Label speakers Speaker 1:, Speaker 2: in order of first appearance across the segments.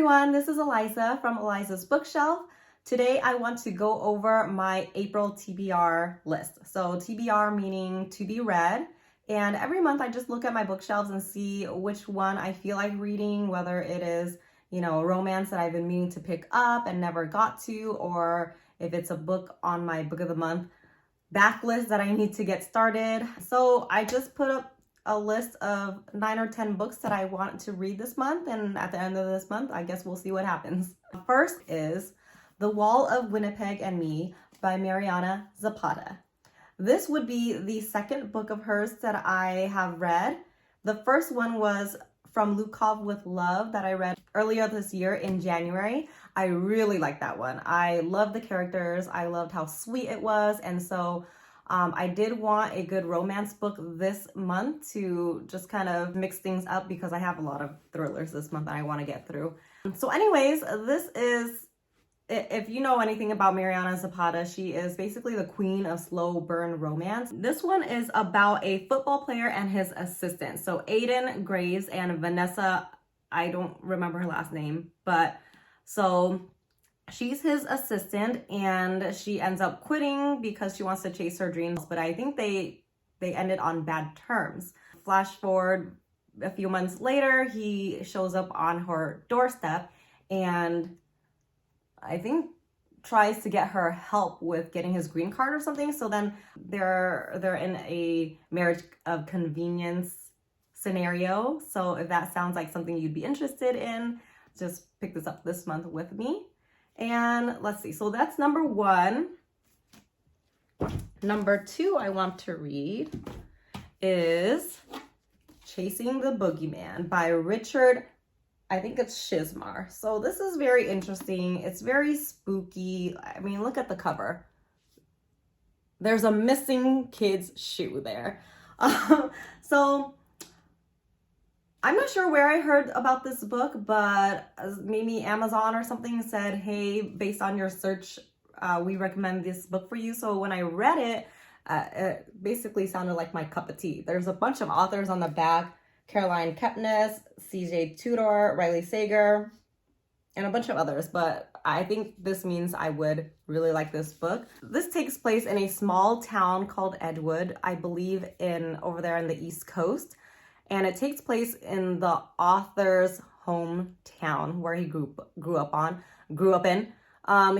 Speaker 1: everyone, this is Eliza from Eliza's Bookshelf. Today I want to go over my April TBR list. So TBR meaning to be read. And every month I just look at my bookshelves and see which one I feel like reading, whether it is, a romance that I've been meaning to pick up and never got to, or if it's a book on my book of the month backlist that I need to get started. So I just put up a list of 9 or 10 books that I want to read this month, and at the end of this month I guess we'll see what happens. First is The Wall of Winnipeg and Me by Mariana Zapata. This would be the second book of hers that I have read. The first one was From Lukov with Love that I read earlier this year in January. I really liked that one. I loved the characters. I loved how sweet it was, and so I did want a good romance book this month to just kind of mix things up because I have a lot of thrillers this month that I want to get through. So anyways, this is, if you know anything about Mariana Zapata, she is basically the queen of slow burn romance. This one is about a football player and his assistant. So Aiden Graves and Vanessa, I don't remember her last name, but so she's his assistant and she ends up quitting because she wants to chase her dreams, but I think they ended on bad terms. Flash forward a few months later, he shows up on her doorstep and I think tries to get her help with getting his green card or something. So then they're in a marriage of convenience scenario. So if that sounds like something you'd be interested in, just pick this up this month with me. And let's see, so that's number 1. Number 2 I want to read is Chasing the Boogeyman by Richard, I think it's Shizmar. So this is very interesting. It's very spooky. I mean, look at the cover. There's a missing kid's shoe there. So I'm not sure where I heard about this book, but maybe Amazon or something said, hey, based on your search, we recommend this book for you. So when I read it, it basically sounded like my cup of tea. There's a bunch of authors on the back: Caroline Kepnes, CJ Tudor, Riley Sager, and a bunch of others. But I think this means I would really like this book. This takes place in a small town called Edgewood, I believe over there in the East Coast. And it takes place in the author's hometown where he grew up in.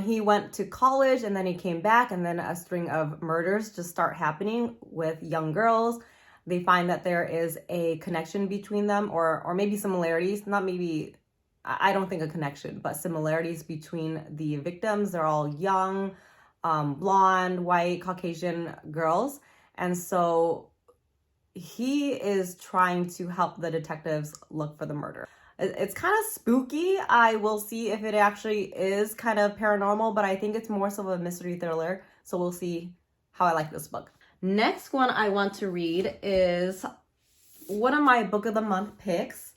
Speaker 1: He went to college and then he came back, and then a string of murders just start happening with young girls. They find that there is a connection between them, or maybe similarities, not maybe, I don't think a connection, but similarities between the victims. They're all young, blonde, white, Caucasian girls. And so he is trying to help the detectives look for the murder. It's kind of spooky. I will see if it actually is kind of paranormal, but I think it's more so of a mystery thriller. So we'll see how I like this book. Next one I want to read is one of my book of the month picks.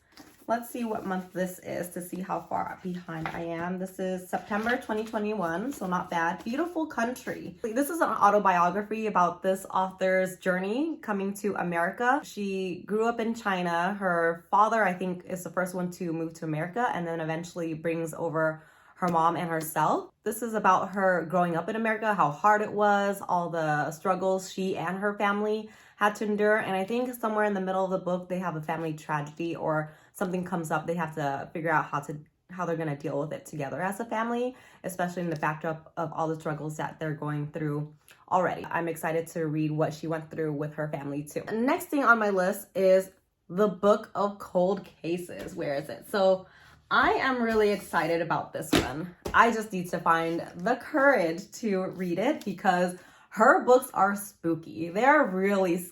Speaker 1: Let's see what month this is to see how far behind I am. This is September 2021, so not bad. Beautiful Country. This is an autobiography about this author's journey coming to America. She grew up in China. Her father, I think, is the first one to move to America and then eventually brings over her mom and herself. This is about her growing up in America, how hard it was, all the struggles she and her family had to endure. And I think somewhere in the middle of the book, they have a family tragedy or something comes up. They have to figure out how they're going to deal with it together as a family, especially in the backdrop of all the struggles that they're going through already. I'm excited to read what she went through with her family too. Next thing on my list is The Book of Cold Cases. Where is it? So I am really excited about this one. I just need to find the courage to read it because her books are spooky. They're really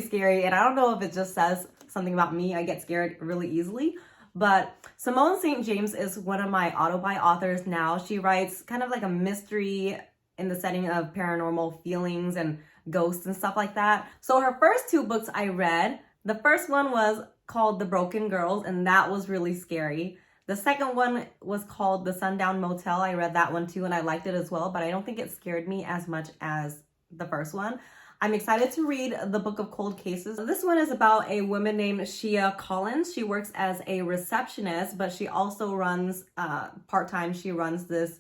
Speaker 1: scary, and I don't know if it just says something about me. I get scared really easily. But Simone St. James is one of my auto-buy authors now. She writes kind of like a mystery in the setting of paranormal feelings and ghosts and stuff like that. So her first 2 books I read, the first one was called The Broken Girls, and that was really scary. The second one was called The Sundown Motel. I read that one too, and I liked it as well, but I don't think it scared me as much as the first one. I'm excited to read the Book of Cold Cases. This one is about a woman named Shia Collins. She works as a receptionist, but she also runs, part-time, she runs this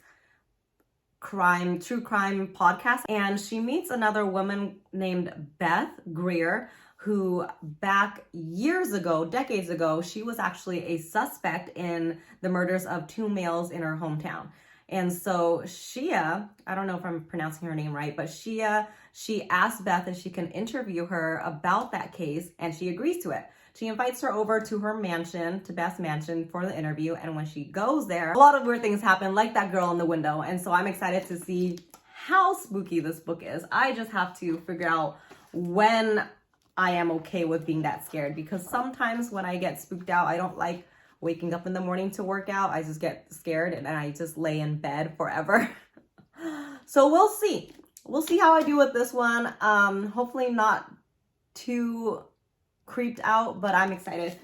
Speaker 1: true crime podcast. And she meets another woman named Beth Greer, who back years ago, decades ago, she was actually a suspect in the murders of 2 males in her hometown. And so Shia, I don't know if I'm pronouncing her name right, but Shia, she asked Beth if she can interview her about that case, and she agrees to it. She invites her over to her mansion, to Beth's mansion, for the interview. And when she goes there, a lot of weird things happen, like that girl in the window. And so I'm excited to see how spooky this book is. I just have to figure out when I am okay with being that scared, because sometimes when I get spooked out, I don't like waking up in the morning to work out. I just get scared and I just lay in bed forever. So we'll see. We'll see how I do with this one. Hopefully not too creeped out, but I'm excited.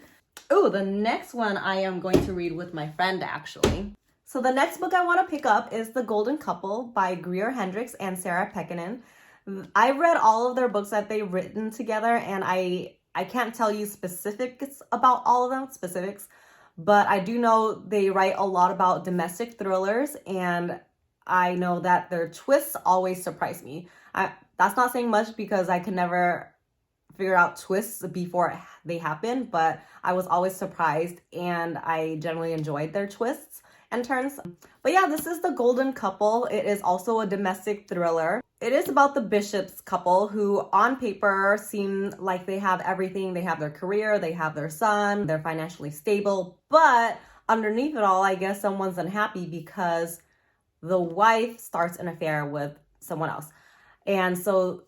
Speaker 1: Oh, the next one I am going to read with my friend, actually. So the next book I want to pick up is The Golden Couple by Greer Hendricks and Sarah Pekkanen. I read all of their books that they've written together, and I can't tell you specifics about all of them, but I do know they write a lot about domestic thrillers, and I know that their twists always surprise me. That's not saying much because I can never figure out twists before they happen, but I was always surprised, and I generally enjoyed their twists and turns. But yeah, this is The Golden Couple. It is also a domestic thriller. It is about the Bishops couple who on paper seem like they have everything. They have their career, they have their son, they're financially stable, but underneath it all, I guess someone's unhappy because the wife starts an affair with someone else. And so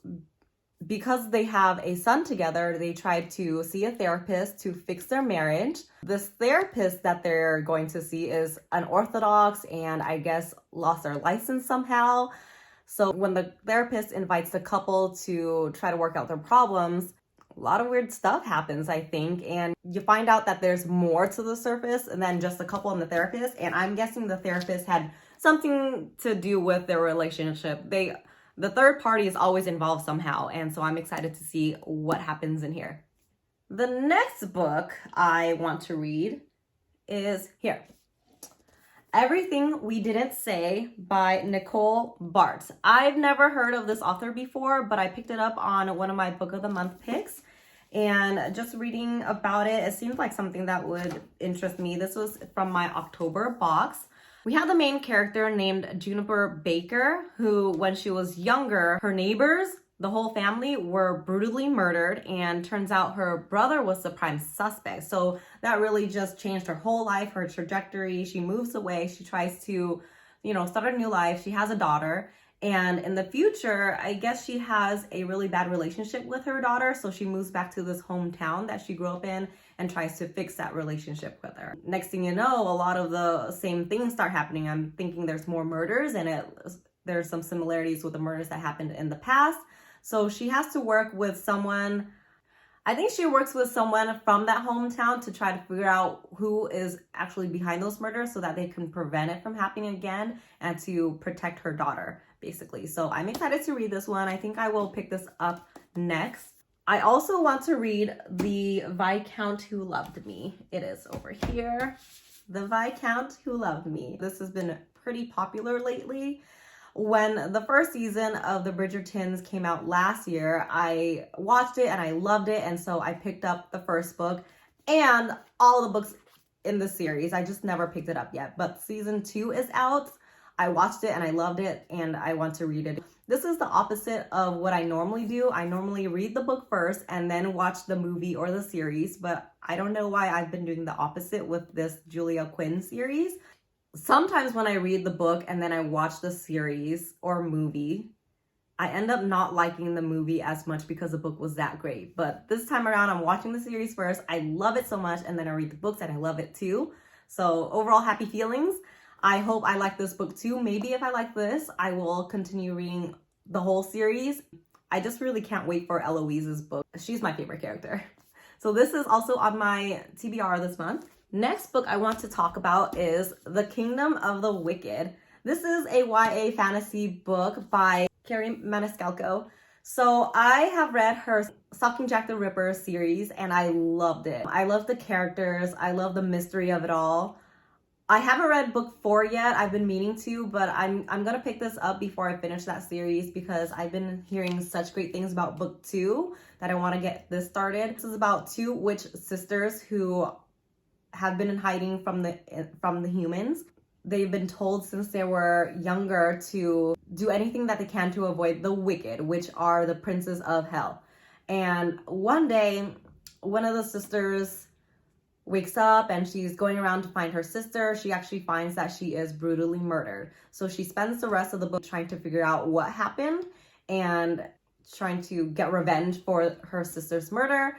Speaker 1: because they have a son together, they try to see a therapist to fix their marriage. This therapist that they're going to see is unorthodox and I guess lost their license somehow. So when the therapist invites the couple to try to work out their problems, a lot of weird stuff happens, I think. And you find out that there's more to the surface than just the couple and the therapist. And I'm guessing the therapist had something to do with their relationship. The third party is always involved somehow. And so I'm excited to see what happens in here. The next book I want to read is here. Everything We Didn't Say by Nicole Bart. I've never heard of this author before, but I picked it up on one of my book of the month picks. And just reading about it, it seemed like something that would interest me. This was from my October box. We have the main character named Juniper Baker, who when she was younger, her neighbors, the whole family, were brutally murdered, and turns out her brother was the prime suspect. So that really just changed her whole life, her trajectory. She moves away. She tries to, start a new life. She has a daughter. And in the future, I guess she has a really bad relationship with her daughter. So she moves back to this hometown that she grew up in and tries to fix that relationship with her. Next thing you know, a lot of the same things start happening. I'm thinking there's more murders, and there's some similarities with the murders that happened in the past. So she has to work with someone. I think she works with someone from that hometown to try to figure out who is actually behind those murders so that they can prevent it from happening again and to protect her daughter, basically. So I'm excited to read this one. I think I will pick this up next. I also want to read The Viscount Who Loved Me. It is over here. The Viscount Who Loved Me. This has been pretty popular lately. When the first season of The Bridgertons came out last year, I watched it and I loved it. And so I picked up the first book and all the books in the series. I just never picked it up yet. But season 2 is out. I watched it and I loved it and I want to read it. This is the opposite of what I normally do. I normally read the book first and then watch the movie or the series. But I don't know why I've been doing the opposite with this Julia Quinn series. Sometimes when I read the book and then I watch the series or movie, I end up not liking the movie as much because the book was that great. But this time around, I'm watching the series first. I love it so much, and then I read the books and I love it too. So overall, happy feelings. I hope I like this book too. Maybe if I like this, I will continue reading the whole series. I just really can't wait for Eloise's book. She's my favorite character. So this is also on my TBR this month. Next book I want to talk about is The Kingdom of the Wicked. This is a YA fantasy book by Carrie Maniscalco. So I have read her Stalking Jack the Ripper series and I loved it. I love the characters. I love the mystery of it all. I haven't read book 4 yet. I've been meaning to, but I'm gonna pick this up before I finish that series because I've been hearing such great things about book 2 that I want to get this started. This is about 2 witch sisters who have been in hiding from the humans. They've been told since they were younger to do anything that they can to avoid the wicked, which are the princes of hell. And one day, one of the sisters wakes up and she's going around to find her sister. She actually finds that she is brutally murdered. So she spends the rest of the book trying to figure out what happened and trying to get revenge for her sister's murder.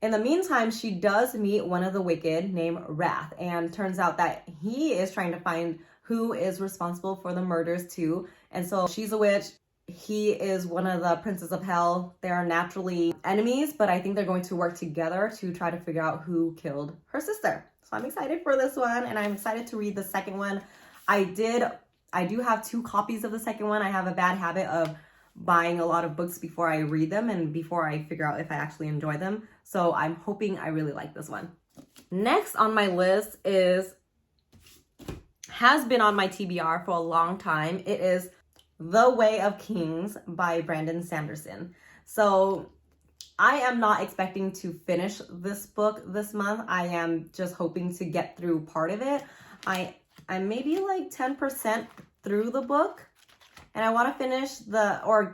Speaker 1: In the meantime, she does meet one of the wicked named Wrath, and turns out that he is trying to find who is responsible for the murders too. And so she's a witch. He is one of the princes of hell. They are naturally enemies, but I think they're going to work together to try to figure out who killed her sister. So I'm excited for this one, and I'm excited to read the second one. I do have 2 copies of the second one. I have a bad habit of buying a lot of books before I read them and before I figure out if I actually enjoy them. So I'm hoping I really like this one. Next on my list has been on my TBR for a long time. It is The Way of Kings by Brandon Sanderson. So I am not expecting to finish this book this month. I am just hoping to get through part of it. I'm maybe like 10% through the book. And I want to finish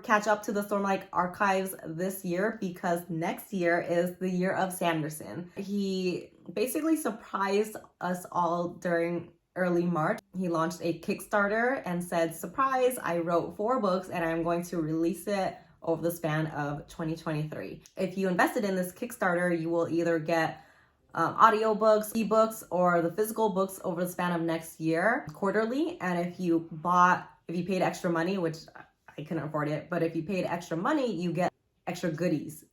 Speaker 1: catch up to the Stormlight Archives this year because next year is the year of Sanderson. He basically surprised us all during early March. He launched a Kickstarter and said, surprise, I wrote 4 books and I'm going to release it over the span of 2023. If you invested in this Kickstarter, you will either get audiobooks, ebooks, or the physical books over the span of next year quarterly. And if you paid extra money, which I couldn't afford it, but if you paid extra money, you get extra goodies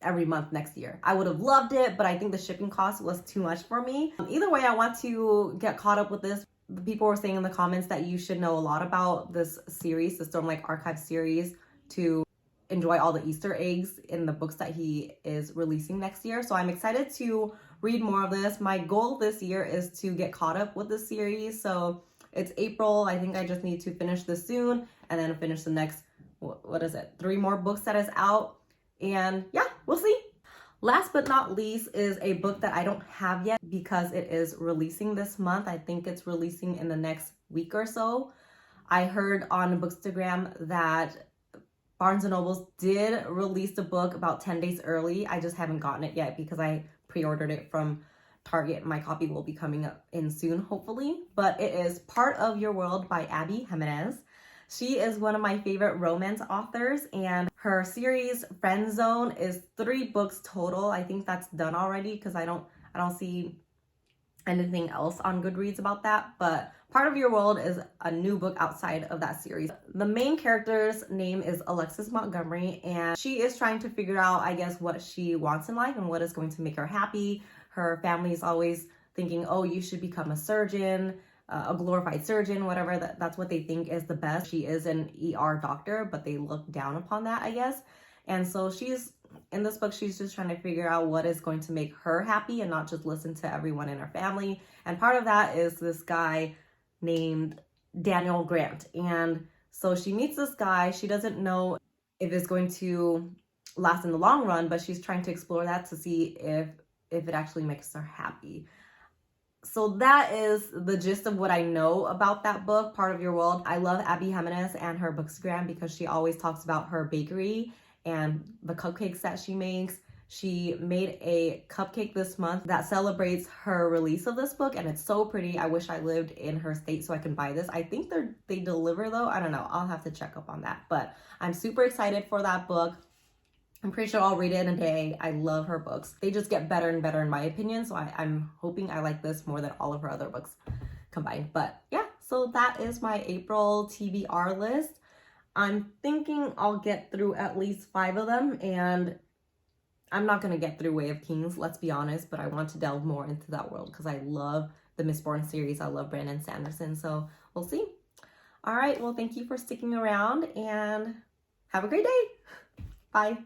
Speaker 1: every month next year. I would have loved it, but I think the shipping cost was too much for me. Either way, I want to get caught up with this. People were saying in the comments that you should know a lot about this series, the Stormlight Archive series, to enjoy all the Easter eggs in the books that he is releasing next year. So I'm excited to read more of this. My goal this year is to get caught up with this series. So it's April. I think I just need to finish this soon and then finish the next, 3 more books that is out. And yeah, we'll see. Last but not least is a book that I don't have yet because it is releasing this month. I think it's releasing in the next week or so. I heard on Bookstagram that Barnes & Noble did release the book about 10 days early. I just haven't gotten it yet because I pre-ordered it from Target. My copy will be coming up in soon, hopefully. But it is Part of Your World by Abby Jimenez. She is one of my favorite romance authors, and her series Friend Zone is 3 books total. I think that's done already because I don't see anything else on Goodreads about that. But Part of Your World is a new book outside of that series. The main character's name is Alexis Montgomery, and she is trying to figure out, I guess, what she wants in life and what is going to make her happy. Her family is always thinking, oh, you should become a surgeon, a glorified surgeon, whatever. That's what they think is the best. She is an ER doctor, but they look down upon that, I guess. And so in this book, she's just trying to figure out what is going to make her happy and not just listen to everyone in her family. And part of that is this guy named Daniel Grant. And so she meets this guy. She doesn't know if it's going to last in the long run, but she's trying to explore that to see if it actually makes her happy. So that is the gist of what I know about that book, Part of Your World. I love Abby Jimenez and her Bookstagram because she always talks about her bakery and the cupcakes that she makes. She made a cupcake this month that celebrates her release of this book, and it's so pretty. I wish I lived in her state so I can buy this. I think they deliver though. I don't know. I'll have to check up on that. But I'm super excited for that book. I'm pretty sure I'll read it in a day. I love her books. They just get better and better in my opinion. So I'm hoping I like this more than all of her other books combined. But yeah, so that is my April TBR list. I'm thinking I'll get through at least 5 of them, and I'm not going to get through Way of Kings, let's be honest, but I want to delve more into that world because I love the Mistborn series. I love Brandon Sanderson, so we'll see. All right, well, thank you for sticking around, and Have a great day. Bye.